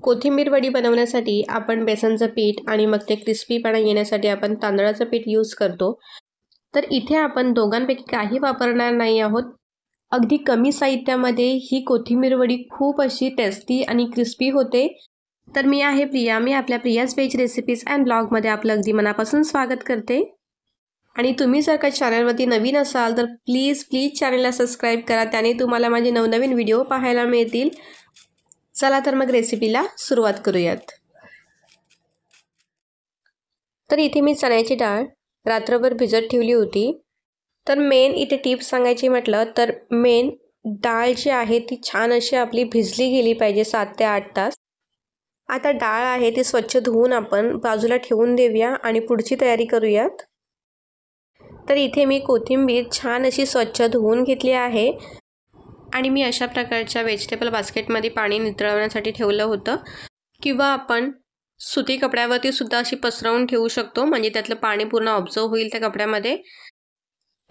कोथिंबीर वडी बनवण्यासाठी आपण बेसनचं पीठ आणि मग ते क्रिस्पीपणा येण्यासाठी आपण तांदळाचं पीठ यूज करतो. तर इथे आपण दोघांपैकी काही वापरणार नाही आहोत. अगदी कमी साहित्यामध्ये ही कोथिंबीर वडी खूप अशी टेस्टी आणि क्रिस्पी होते. तर मी आहे प्रिया. मी आपल्या प्रियाज व्हेज रेसिपीज अँड ब्लॉगमध्ये आपलं अगदी मनापासून स्वागत करते. आणि तुम्ही जर का चॅनलवरती नवीन असाल तर प्लीज चॅनलला सबस्क्राईब करा. त्याने तुम्हाला माझे नवनवीन व्हिडिओ पाहायला मिळतील. चला तर मग रेसिपीला सुरुवात करूयात. तर इथे मी चण्याची डाळ रात्रभर भिजत ठेवली होती. तर मेन इथे टिप्स सांगायची म्हटलं तर मेन डाळ जी आहे ती छान अशी आपली भिजली गेली पाहिजे 7 ते 8 तास. आता डाळ आहे ती स्वच्छ धुवून आपण बाजूला ठेवून देऊया आणि पुढची तयारी करूयात. तर इथे मी कोथिंबीर छान अशी स्वच्छ धुवून घेतली आहे आणि मी अशा प्रकारच्या व्हेजिटेबल बास्केटमध्ये पाणी नितळवण्यासाठी ठेवलं होतं, किंवा आपण सुती कपड्यावरती सुद्धा अशी पसरवून ठेवू शकतो, म्हणजे त्यातलं पाणी पूर्ण ऑब्झर्व होईल त्या कपड्यामध्ये.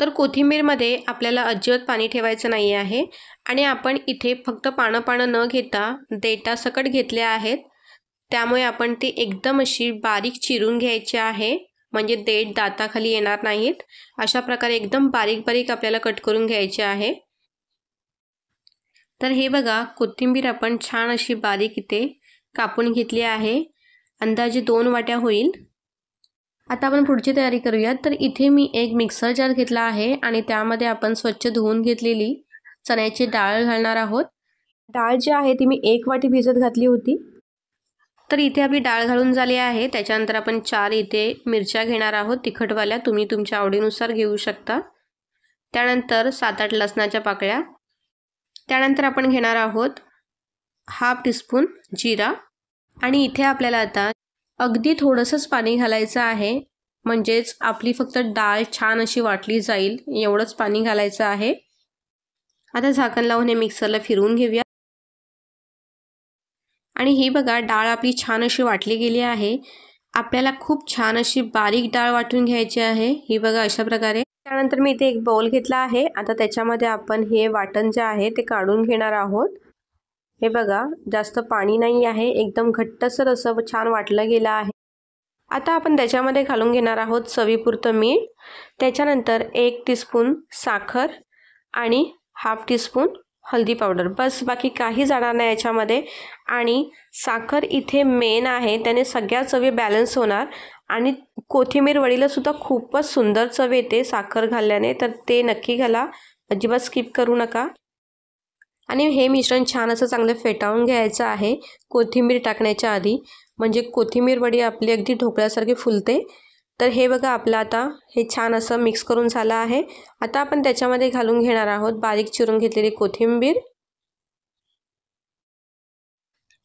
तर कोथिंबीरमध्ये आपल्याला अजिबात पाणी ठेवायचं नाही आहे आणि आपण इथे फक्त पानं न घेता देठासकट घेतले आहेत. त्यामुळे आपण ती एकदम अशी बारीक चिरून घ्यायची आहे, म्हणजे देठ दाताखाली येणार नाहीत. अशा प्रकारे एकदम बारीक आपल्याला कट करून घ्यायचे आहे. तर हे बघा, कोथिंबीर आपण छान अशी बारीक इथे कापून घेतली आहे. अंदाजे 2 वाट्या होईल. आता आपण पुढची तयारी करूयात. तर इथे मी एक मिक्सर जार घेतला आहे आणि त्यामध्ये आपण स्वच्छ धुवून घेतलेली चण्याची डाळ घालणार आहोत. डाळ जी आहे ती मी 1 वाटी भिजत घातली होती. तर इथे आपली डाळ घालून झाली आहे. त्याच्यानंतर आपण 4 इथे मिरच्या घेणार आहोत तिखटवाल्या. तुम्ही तुमच्या आवडीनुसार घेऊ शकता. त्यानंतर 7-8 लसणाच्या पाकळ्या. त्यानंतर आपण घेणार आहोत हाफ टीस्पून जिरा. आणि इथे आपल्याला आता अगदी थोडंसंच पाणी घालायचं आहे, म्हणजेच आपली फक्त डाळ छान अशी वाटली जाईल एवढंच पाणी घालायचं आहे. आता झाकण लावून हे मिक्सरला फिरवून घेऊया. आणि ही बघा, डाळ आपली छान अशी वाटली गेली आहे. आपल्याला खूप छान अशी बारीक डाळ वाटून घ्यायची आहे. ही बघा अशा प्रकारे. त्यानंतर मी इथे एक बाउल घेतला आहे. आता त्याच्यामध्ये आपण हे वाटण जे आहे ते काढून घेणार आहोत. हे बघा, जास्त पाणी नाही आहे, एकदम घट्टसर असं छान वाटलं गेलं आहे. आता आपण त्याच्यामध्ये घालून घेणार आहोत चवीपुरतं मीठ. त्याच्यानंतर 1 टीस्पून साखर आणि हाफ टीस्पून हळदी पावडर. बस, बाकी काही जाणार नाही याच्यामध्ये. आणि साखर इथे मेन आहे, त्याने सगळ्या चवी बॅलन्स होणार आणि कोथिंबीर वडीला सुद्धा खूपच सुंदर चव येते साखर घालल्याने. तर ते नक्की घाला, अजिबात स्किप करू नका. आणि हे मिश्रण छान असं चांगलं फेटाळून घ्यायचं आहे कोथिंबीर टाकण्याच्या आधी, म्हणजे कोथिंबीर वडी आपली अगदी ढोकळ्यासारखी फुलते. तर हे बघा, आपलं आता हे छान असं मिक्स करून झालं आहे. आता आपण त्याच्यामध्ये घालून घेणार आहोत बारीक चिरून घेतलेली कोथिंबीर.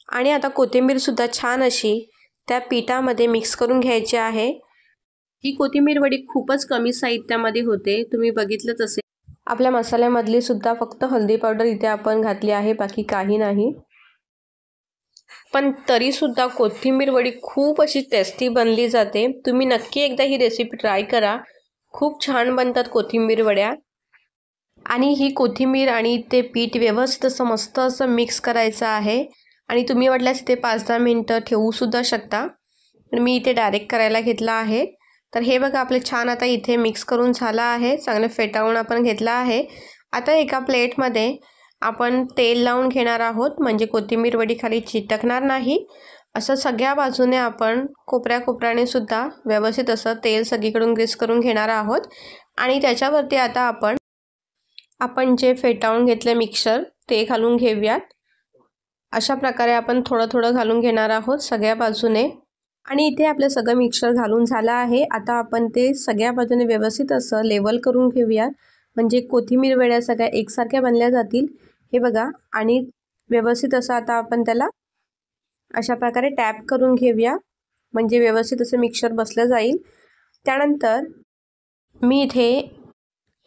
आणि आता कोथिंबीरसुद्धा छान अशी त्या पिठामध्ये मिक्स करून घ्यायची आहे. ही कोथिंबीर वडी खूपच कमी साहित्यामध्ये होते, तुम्ही बघितलंच असेल. आपल्या मसाल्यामधली सुद्धा फक्त हळदी पावडर इथे आपण घातली आहे, बाकी काही नाही. पण तरीसुद्धा कोथिंबीर वडी खूप अशी टेस्टी बनली जाते. तुम्ही नक्की एकदा ही रेसिपी ट्राय करा. खूप छान बनतात कोथिंबीर वड्या. आणि ही कोथिंबीर आणि ते पीठ व्यवस्थित असं मस्त असं मिक्स करायचं आहे. आणि तुम्ही वाटल्यास इथे 5-10 मिनटं ठेवूसुद्धा शकता, पण मी इथे डायरेक्ट करायला घेतला आहे. तर हे बघा, आपलं छान आता इथे मिक्स करून झालं आहे, चांगलं फेटाळून आपण घेतलं आहे. आता एका प्लेटमध्ये आपण तेल लावून घेणार आहोत, म्हणजे कोथिंबीर वडी खाली चिटकणार नाही. असं सगळ्या बाजूने आपण कोपऱ्याने सुद्धा व्यवस्थित असं तेल सगळीकडून ग्रीस करून घेणार आहोत. आणि त्याच्यावरती आता आपण जे फेटाळून घेतलं मिक्सर ते घालून घेऊयात. अशा प्रकारे आपण थोडं घालून घेणार आहोत सगळ्या बाजूने. आणि इथे आपलं सगळं मिक्सर घालून झालं आहे. आता आपण ते सगळ्या बाजूने व्यवस्थित असं लेवल करून घेऊया, म्हणजे कोथिंबीर वड्या सगळ्या एकसारख्या बनल्या जातील. हे बघा, आणि व्यवस्थित असं आता आपण त्याला अशा प्रकारे टॅप करून घेऊया, म्हणजे व्यवस्थित असं मिक्सर बसलं जाईल. त्यानंतर मी इथे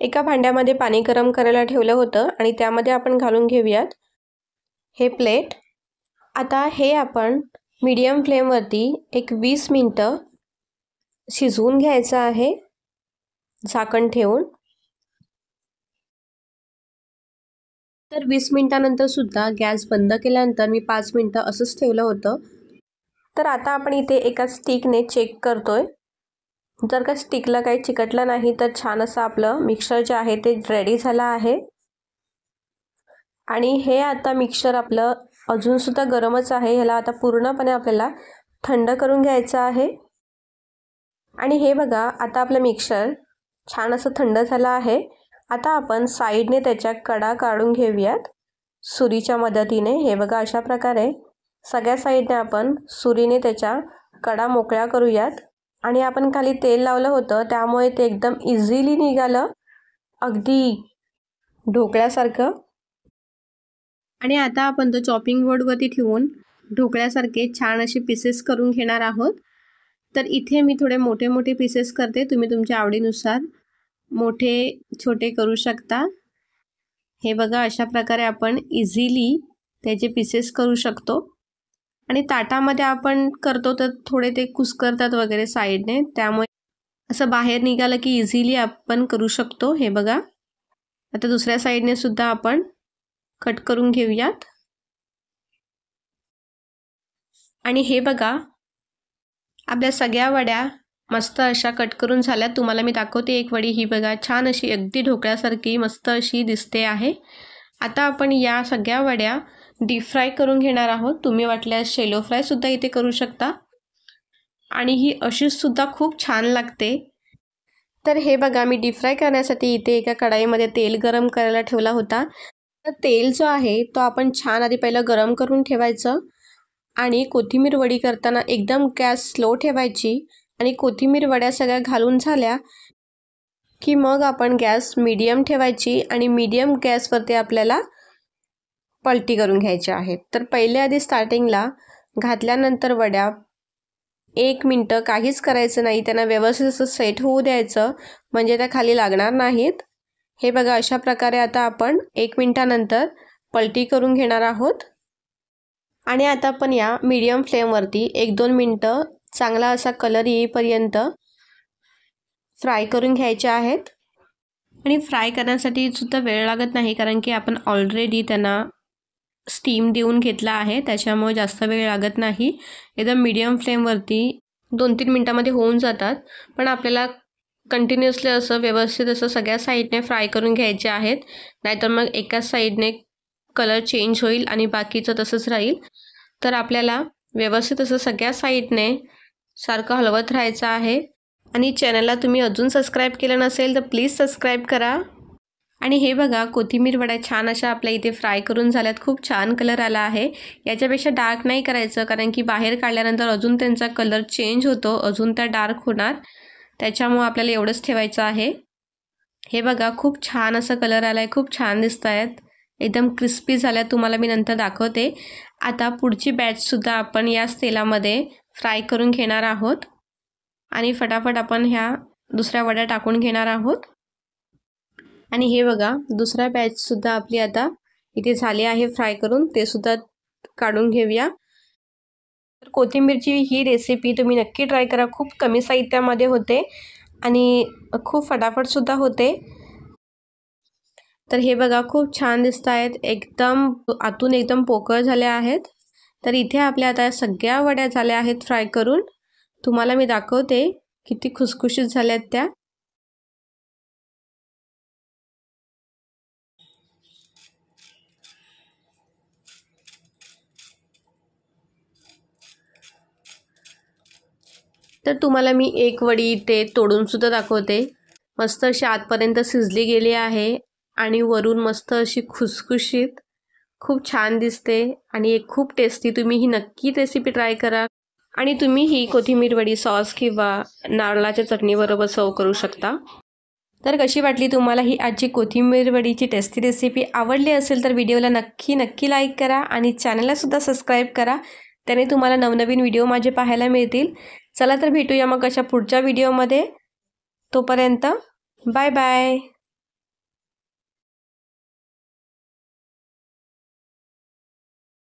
एका भांड्यामध्ये पाणी गरम करायला ठेवलं होतं आणि त्यामध्ये आपण घालून घेऊयात हे प्लेट. आता हे आपण मीडियम फ्लेमवरती एक 20 मिनटं शिजवून घ्यायचं आहे झाकण ठेवून. तर 20 मिनिटानंतर सुद्धा गॅस बंद केल्यानंतर मी 5 मिनिटं असंच ठेवलं होतं. तर आता आपण इथे एका स्टिकने चेक करतोय. जर का स्टिकला काही चिकटलं नाही तर छान असं आपलं मिक्सर जे आहे ते रेडी झालं आहे. आणि हे आता मिक्सर आपलं अजूनसुद्धा गरमच आहे. ह्याला आता पूर्णपणे आपल्याला थंड करून घ्यायचं आहे. आणि हे बघा आता आपलं मिक्सर छान असं थंड झालं आहे. आता आपण साईडने त्याच्या कडा काढून घेऊयात सुरीच्या मदतीने. हे बघा अशा प्रकारे सगळ्या साईडने आपण सुरीने त्याच्या कडा मोकळ्या करूयात. आणि आपण खाली तेल लावलं होतं त्यामुळे ते एकदम इझिली निघालं, अगदी ढोकळ्यासारखं. आणि आता आपण तो चॉपिंग बोर्डवरती ठेवून ढोकळ्यासारखे छान असे पीसेस करून घेणार आहोत. तर इथे मी थोडे मोठे मोठे पीसेस करते. तुम्ही तुमच्या आवडीनुसार मोठे छोटे करू शकता. हे बघा अशा प्रकारे आपण इझिली त्याचे पीसेस करू शकतो. आणि ताटामध्ये आपण करतो तर थोडे ते कुस्करतात वगैरे साईडने, त्यामुळे असं बाहेर निघालं की इझिली आपण करू शकतो. हे बघा आता दुसऱ्या साईडने सुद्धा आपण कट करून घेऊयात. आणि हे बघा आपल्या सगळ्या वड्या मस्त अशा कट करून झाल्यात. तुम्हाला मी दाखवते एक वडी. ही बघा छान अशी अगदी ढोकळ्यासारखी मस्त अशी दिसते आहे. आता आपण या सगळ्या वड्या डीप फ्राय करून घेणार आहोत. तुम्ही वाटल्यास शेलो फ्रायसुद्धा इथे करू शकता आणि ही अशीसुद्धा खूप छान लागते. तर हे बघा मी डीप फ्राय करण्यासाठी इथे एका कढाईमध्ये तेल गरम करायला ठेवला होता. तर तेल जो आहे तो आपण छान आधी पहिलं गरम करून ठेवायचं. आणि कोथिंबीर वडी करताना एकदम गॅस स्लो ठेवायची. आणि कोथिंबीर वड्या सगळ्या घालून झाल्या की मग आपण गॅस मीडियम ठेवायची. आणि मीडियम गॅसवरती आपल्याला पलटी करून घ्यायच्या आहेत. तर पहिले आधी स्टार्टिंगला घातल्यानंतर वड्या 1 मिनटं काहीच करायचं नाही, त्यांना व्यवस्थित असं सेट होऊ द्यायचं, म्हणजे त्या खाली लागणार नाहीत. हे बघा अशा प्रकारे आता आपण 1 मिनटानंतर पलटी करून घेणार आहोत. आणि आता आपण या मीडियम फ्लेमवरती 1-2 मिनटं चांगला असा कलर येईपर्यंत फ्राय करून घ्यायचे आहेत. आणि फ्राय करण्यासाठी सुद्धा वेळ लागत नाही, कारण की आपण ऑलरेडी त्यांना स्टीम देऊन घेतला आहे, त्याच्यामुळे जास्त वेळ लागत नाही. एकदम मीडियम फ्लेमवरती 2-3 मिनटामध्ये होऊन जातात. पण आपल्याला कंटिन्युअसली असं व्यवस्थित असं सगळ्या साईडने फ्राय करून घ्यायचे आहेत, नाहीतर मग एकाच साईडने कलर चेंज होईल आणि बाकीचं तसंच राहील. तर आपल्याला व्यवस्थित असं सगळ्या साईडने सारखं हलवत राहायचं आहे. आणि चॅनलला तुम्ही अजून सबस्क्राईब केलं नसेल तर प्लीज सबस्क्राईब करा. आणि हे बघा कोथिंबीर वड्या छान अशा आपल्या इथे फ्राय करून झाल्यात. खूप छान कलर आला आहे. याच्यापेक्षा डार्क नाही करायचं, कारण की बाहेर काढल्यानंतर अजून त्यांचा कलर चेंज होतो, अजून त्या डार्क होणार, त्याच्यामुळे आपल्याला एवढंच ठेवायचं आहे. हे बघा खूप छान असा कलर आला आहे, खूप छान दिसत आहेत, एकदम क्रिस्पी झाल्या. तुम्हाला मी नंतर दाखवते. आता पुढची बॅचसुद्धा आपण याच तेलामध्ये फ्राय करून घेणार आहोत. आणि फटाफट आपण ह्या दुसऱ्या वड्या टाकून घेणार आहोत. आणि हे बघा दुसरा बॅचसुद्धा आपली आता इथे झाली आहे फ्राय करून, ते सुद्धा काढून घेऊया. तर कोथिंबीरची ही रेसिपी तुम्ही नक्की ट्राय करा. खूप कमी साहित्यामध्ये होते आणि खूप फटाफटसुद्धा होते. तर हे बघा खूप छान दिसत आहेत, एकदम आतून एकदम पोकळ झाल्या आहेत. तर इथे आपल्या आता सगळ्या वड्या झाल्या आहेत फ्राय करून. तुम्हाला मी दाखवते किती खुसखुशीत झाल्यात त्या. तर तुम्हाला मी एक वडी इथे तोडून सुद्धा दाखवते. मस्त अशी आतपर्यंत शिजली गेली आहे आणि वरून मस्त अशी खुसखुशीत खूप छान दिसते आणि एक खूप टेस्टी. तुम्ही ही नक्की रेसिपी ट्राय करा. आणि तुम्ही ही कोथिंबीर वडी सॉस किंवा नारळाच्या चटणीबरोबर सर्व करू शकता. तर कशी वाटली तुम्हाला ही आजची कोथिंबीर वडीची टेस्टी रेसिपी? आवडली असेल तर व्हिडिओला नक्की लाईक करा आणि चॅनललासुद्धा सबस्क्राईब करा. त्याने तुम्हाला नवनवीन व्हिडिओ माझे पाहायला मिळतील. चला तर भेटूया मग अशा पुढच्या व्हिडिओमध्ये. तोपर्यंत बाय बाय.